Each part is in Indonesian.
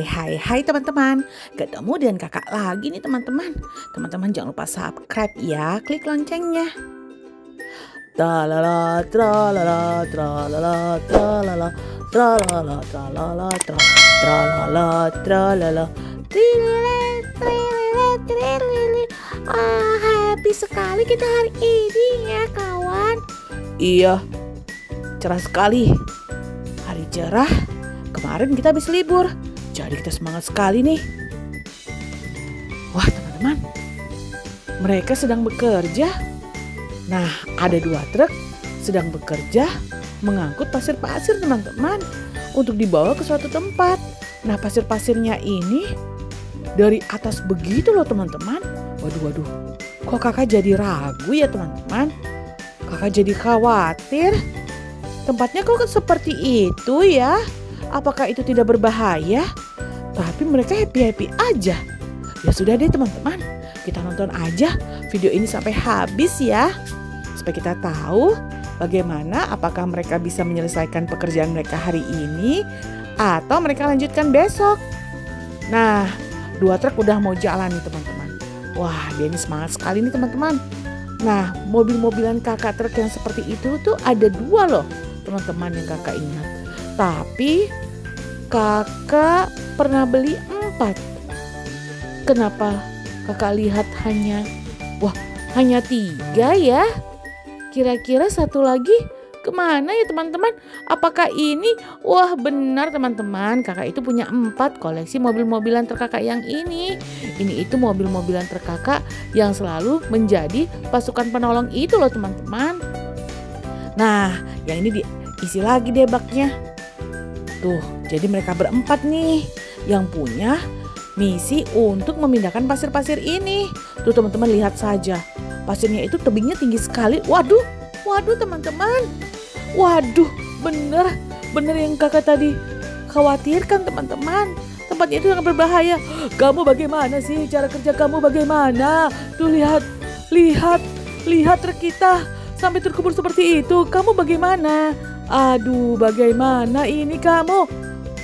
Hai teman-teman. Ketemu dengan kakak lagi nih teman-teman. Teman-teman jangan lupa subscribe ya, klik loncengnya. Tralala tralala tralala tralala tralala tralala tralala tralala trilele. Happy sekali kita hari ini ya kawan. Iya, cerah sekali. Hari cerah. Kemarin kita habis libur, jadi kita semangat sekali nih. Wah teman-teman, mereka sedang bekerja. Nah, ada 2 truk sedang bekerja mengangkut pasir-pasir teman-teman untuk dibawa ke suatu tempat. Nah, pasir-pasirnya ini dari atas begitu loh teman-teman. Waduh, kok kakak jadi ragu ya teman-teman? Kakak jadi khawatir. Tempatnya kok seperti itu ya? Apakah itu tidak berbahaya? Tapi mereka happy-happy aja. Ya sudah deh teman-teman, kita nonton aja video ini sampai habis ya. Supaya kita tahu bagaimana apakah mereka bisa menyelesaikan pekerjaan mereka hari ini atau mereka lanjutkan besok. Nah, 2 truk udah mau jalan nih teman-teman. Wah, dia ini semangat sekali nih teman-teman. Nah, mobil-mobilan kakak truk yang seperti itu tuh ada 2 loh teman-teman yang kakak ingat. Tapi kakak pernah beli 4. Kenapa kakak lihat hanya 3 ya? Kira-kira satu lagi kemana ya teman-teman? Apakah ini? Wah benar teman-teman, kakak itu punya 4 koleksi mobil-mobilan terkakak yang ini. Ini itu mobil-mobilan terkakak yang selalu menjadi pasukan penolong itu loh teman-teman. Nah, yang ini diisi lagi deh baknya. Tuh, jadi mereka berempat nih yang punya misi untuk memindahkan pasir-pasir ini. Tuh teman-teman lihat saja. Pasirnya itu tebingnya tinggi sekali. Waduh teman-teman. Waduh, bener yang kakak tadi khawatirkan teman-teman. Tempatnya itu yang berbahaya. Kamu bagaimana sih? Cara kerja kamu bagaimana? Tuh lihat truk kita sampai terkubur seperti itu. Kamu bagaimana? Aduh, bagaimana ini kamu?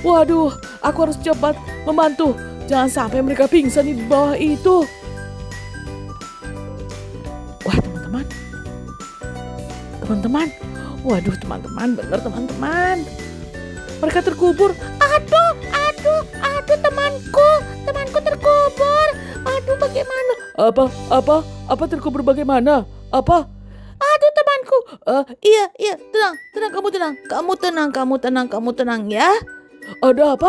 Waduh, aku harus cepat membantu. Jangan sampai mereka pingsan di bawah itu. Wah, teman-teman. Waduh, teman-teman, benar teman-teman. Mereka terkubur. Aduh, temanku terkubur. Aduh, bagaimana? Apa terkubur bagaimana? Apa? Aduh temanku, iya, tenang, kamu tenang ya. Ada apa?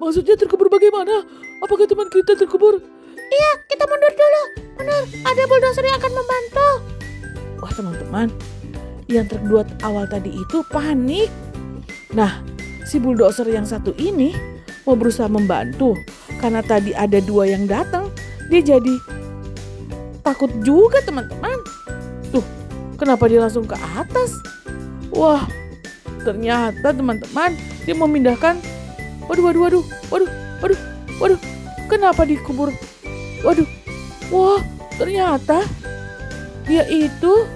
Maksudnya terkubur bagaimana? Apakah teman kita terkubur? Iya, kita mundur dulu. Benar, ada bulldozer yang akan membantu. Wah teman-teman, yang truk 2 awal tadi itu panik. Nah, si bulldozer yang satu ini mau berusaha membantu. Karena tadi ada 2 yang datang, dia jadi takut juga teman-teman. Tuh, kenapa dia langsung ke atas? Wah, ternyata teman-teman dia memindahkan. Waduh. Kenapa dikubur? Waduh. Wah, ternyata dia itu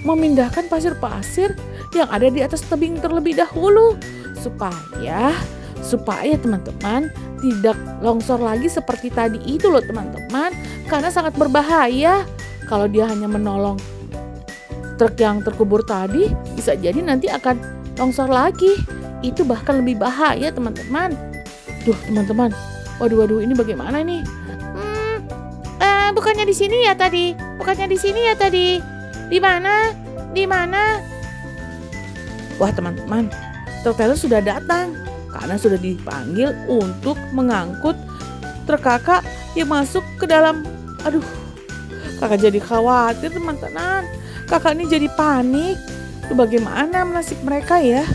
memindahkan pasir-pasir yang ada di atas tebing terlebih dahulu supaya teman-teman tidak longsor lagi seperti tadi itu loh teman-teman, karena sangat berbahaya. Kalau dia hanya menolong truk yang terkubur tadi, bisa jadi nanti akan longsor lagi. Itu bahkan lebih bahaya teman-teman. Duh teman-teman, waduh ini bagaimana nih? Bukannya di sini ya tadi? Di mana? Wah teman-teman, truk trailer sudah datang karena sudah dipanggil untuk mengangkut truk kakak yang masuk ke dalam. Aduh, kakak jadi khawatir teman-teman. Kakak ini jadi panik. Tuh bagaimana nasib mereka ya?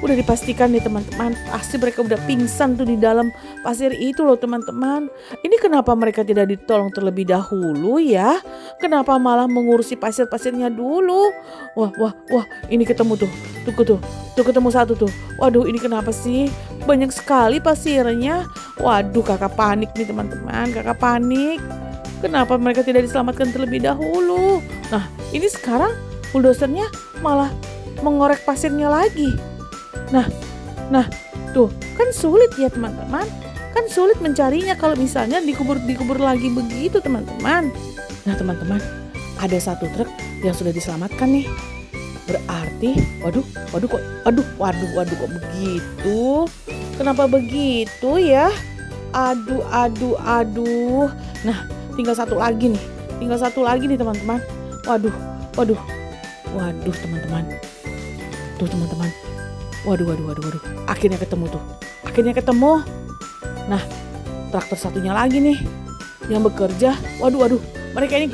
Udah dipastikan nih teman-teman, pasti mereka udah pingsan tuh di dalam pasir itu loh teman-teman. Ini kenapa mereka tidak ditolong terlebih dahulu ya? Kenapa malah mengurusi pasir-pasirnya dulu? Wah, ini ketemu tuh ketemu satu tuh. Waduh, ini kenapa sih? Banyak sekali pasirnya. Waduh, kakak panik nih teman-teman, kakak panik. Kenapa mereka tidak diselamatkan terlebih dahulu? Nah, ini sekarang bulldozernya malah mengorek pasirnya lagi. Nah, Nah, tuh kan sulit ya teman-teman. Kan sulit mencarinya kalau misalnya dikubur lagi begitu teman-teman. Nah teman-teman, ada satu truk yang sudah diselamatkan nih. Berarti, waduh kok begitu? Kenapa begitu ya? Aduh. Nah, tinggal satu lagi nih teman-teman. Waduh teman-teman. Tuh teman-teman. Waduh. Akhirnya ketemu. Nah, traktor satunya lagi nih yang bekerja. Waduh. Mereka ini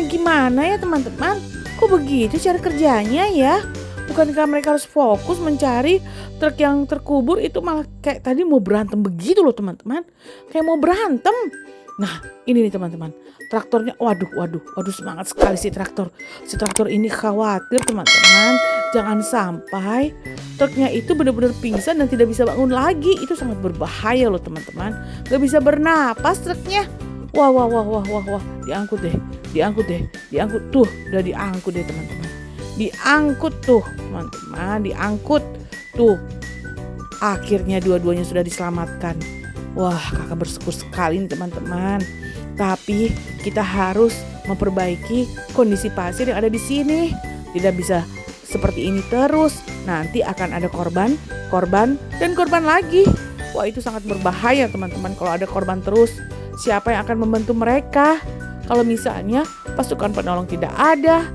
gimana ya teman-teman? Kok begitu cara kerjanya ya? Bukankah mereka harus fokus mencari truk yang terkubur, itu malah kayak tadi mau berantem begitu loh teman-teman. Kayak mau berantem. Nah, ini nih teman-teman. Traktornya, waduh, semangat sekali si traktor. Si traktor ini khawatir teman-teman, jangan sampai truknya itu benar-benar pingsan dan tidak bisa bangun lagi. Itu sangat berbahaya loh teman-teman. Gak bisa bernapas truknya. Wah, diangkut deh. Tuh, udah diangkut deh teman-teman. Diangkut tuh Tuh, akhirnya dua-duanya sudah diselamatkan. Wah, kakak bersyukur sekali nih teman-teman. Tapi kita harus memperbaiki kondisi pasir yang ada di sini. Tidak bisa seperti ini terus. Nanti akan ada korban lagi. Wah, itu sangat berbahaya teman-teman kalau ada korban terus. Siapa yang akan membantu mereka? Kalau misalnya pasukan penolong tidak ada,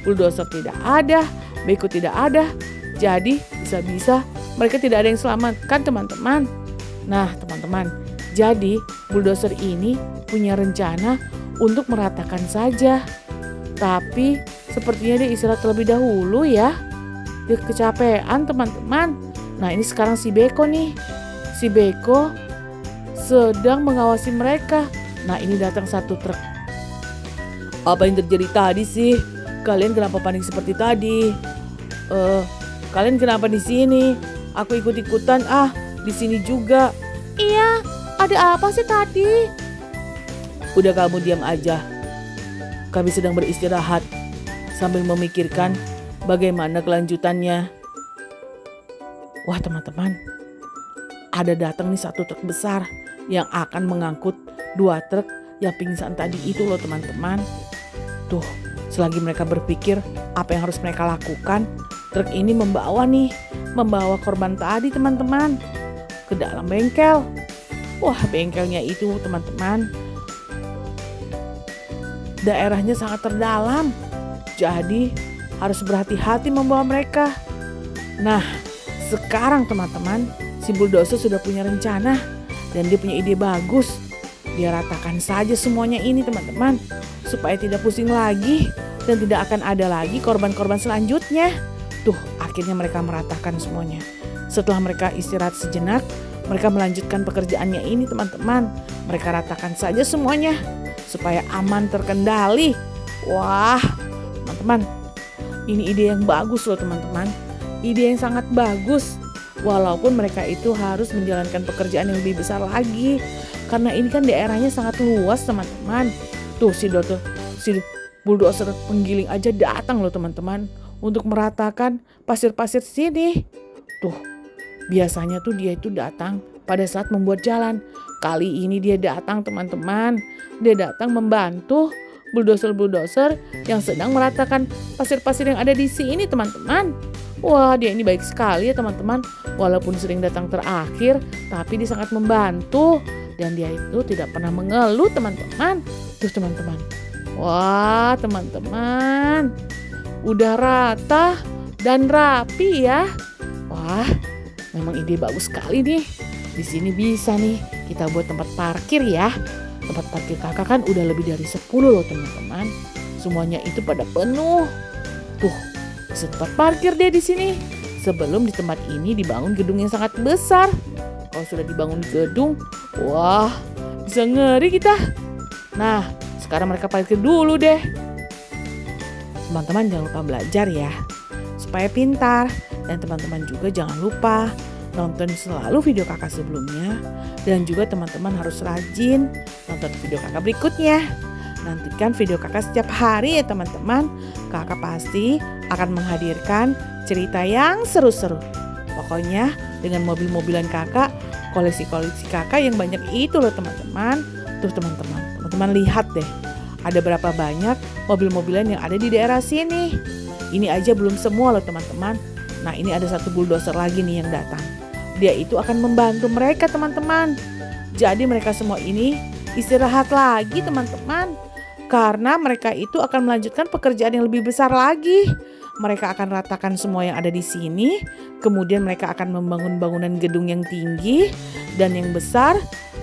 bulldozer tidak ada, beko tidak ada, jadi bisa-bisa mereka tidak ada yang selamatkan teman-teman. Nah teman-teman, jadi bulldozer ini punya rencana untuk meratakan saja. Tapi sepertinya dia istirahat terlebih dahulu ya. Dia kecapean teman-teman. Nah ini sekarang si Beko nih. Si Beko sedang mengawasi mereka. Nah ini datang satu truk. Apa yang terjadi tadi sih? Kalian kenapa panik seperti tadi? Kalian kenapa di sini? Aku ikut-ikutan di sini juga. Iya, ada apa sih tadi? Udah kamu diam aja. Kami sedang beristirahat sambil memikirkan bagaimana kelanjutannya. Wah teman-teman, ada datang nih satu truk besar yang akan mengangkut dua truk yang pingsan tadi itu loh teman-teman. Tuh, selagi mereka berpikir apa yang harus mereka lakukan, truk ini membawa korban tadi teman-teman ke dalam bengkel. Wah, bengkelnya itu teman-teman, daerahnya sangat terdalam. Jadi harus berhati-hati membawa mereka. Nah, sekarang teman-teman, si bulldozer sudah punya rencana dan dia punya ide bagus. Dia ratakan saja semuanya ini teman-teman, supaya tidak pusing lagi dan tidak akan ada lagi korban-korban selanjutnya. Tuh, akhirnya mereka meratakan semuanya. Setelah mereka istirahat sejenak, mereka melanjutkan pekerjaannya ini teman-teman. Mereka ratakan saja semuanya supaya aman terkendali. Wah, teman-teman, ini ide yang bagus loh teman-teman. Ide yang sangat bagus. Walaupun mereka itu harus menjalankan pekerjaan yang lebih besar lagi. Karena ini kan daerahnya sangat luas teman-teman. Tuh si bulldozer penggiling aja datang loh teman-teman untuk meratakan pasir-pasir sini. Tuh, biasanya tuh dia itu datang pada saat membuat jalan. Kali ini dia datang teman-teman. Dia datang membantu bulldozer yang sedang meratakan pasir-pasir yang ada di sini teman-teman. Wah, dia ini baik sekali ya teman-teman. Walaupun sering datang terakhir, tapi dia sangat membantu. Dan dia itu tidak pernah mengeluh teman-teman. Tuh teman-teman. Wah teman-teman, udah rata dan rapi ya. Wah, memang ide bagus sekali nih. Di sini bisa nih kita buat tempat parkir ya. Tempat parkir kakak kan udah lebih dari 10 loh teman-teman. Semuanya itu pada penuh. Tuh, bisa tempat parkir deh di sini. Sebelum di tempat ini dibangun gedung yang sangat besar. Kalau sudah dibangun gedung, wah, bisa ngeri kita. Nah, sekarang mereka parkir dulu deh. Teman-teman jangan lupa belajar ya, supaya pintar. Dan teman-teman juga jangan lupa nonton selalu video kakak sebelumnya. Dan juga teman-teman harus rajin nonton video kakak berikutnya. Nantikan video kakak setiap hari ya teman-teman. Kakak pasti akan menghadirkan cerita yang seru-seru. Pokoknya dengan mobil-mobilan kakak, koleksi-koleksi kakak yang banyak itu loh teman-teman. Tuh teman-teman lihat deh. Ada berapa banyak mobil-mobilan yang ada di daerah sini. Ini aja belum semua loh teman-teman. Nah ini ada satu bulldozer lagi nih yang datang. Dia itu akan membantu mereka teman-teman. Jadi mereka semua ini istirahat lagi teman-teman. Karena mereka itu akan melanjutkan pekerjaan yang lebih besar lagi. Mereka akan ratakan semua yang ada di sini. Kemudian mereka akan membangun bangunan gedung yang tinggi dan yang besar.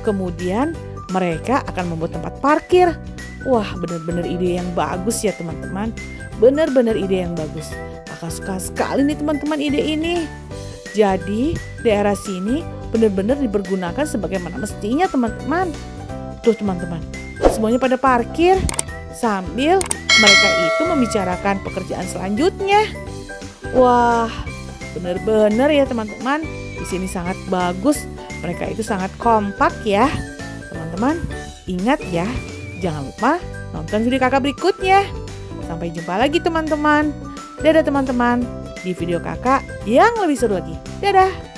Kemudian mereka akan membuat tempat parkir. Wah, benar-benar ide yang bagus ya teman-teman. Benar-benar ide yang bagus. Kakak suka sekali nih teman-teman ide ini. Jadi daerah sini benar-benar dipergunakan sebagaimana mestinya teman-teman. Tuh teman-teman, semuanya pada parkir sambil mereka itu membicarakan pekerjaan selanjutnya. Wah, benar-benar ya teman-teman. Di sini sangat bagus. Mereka itu sangat kompak ya. Teman-teman, ingat ya, jangan lupa nonton video kakak berikutnya. Sampai jumpa lagi teman-teman. Dadah teman-teman, di video kakak yang lebih seru lagi. Dadah.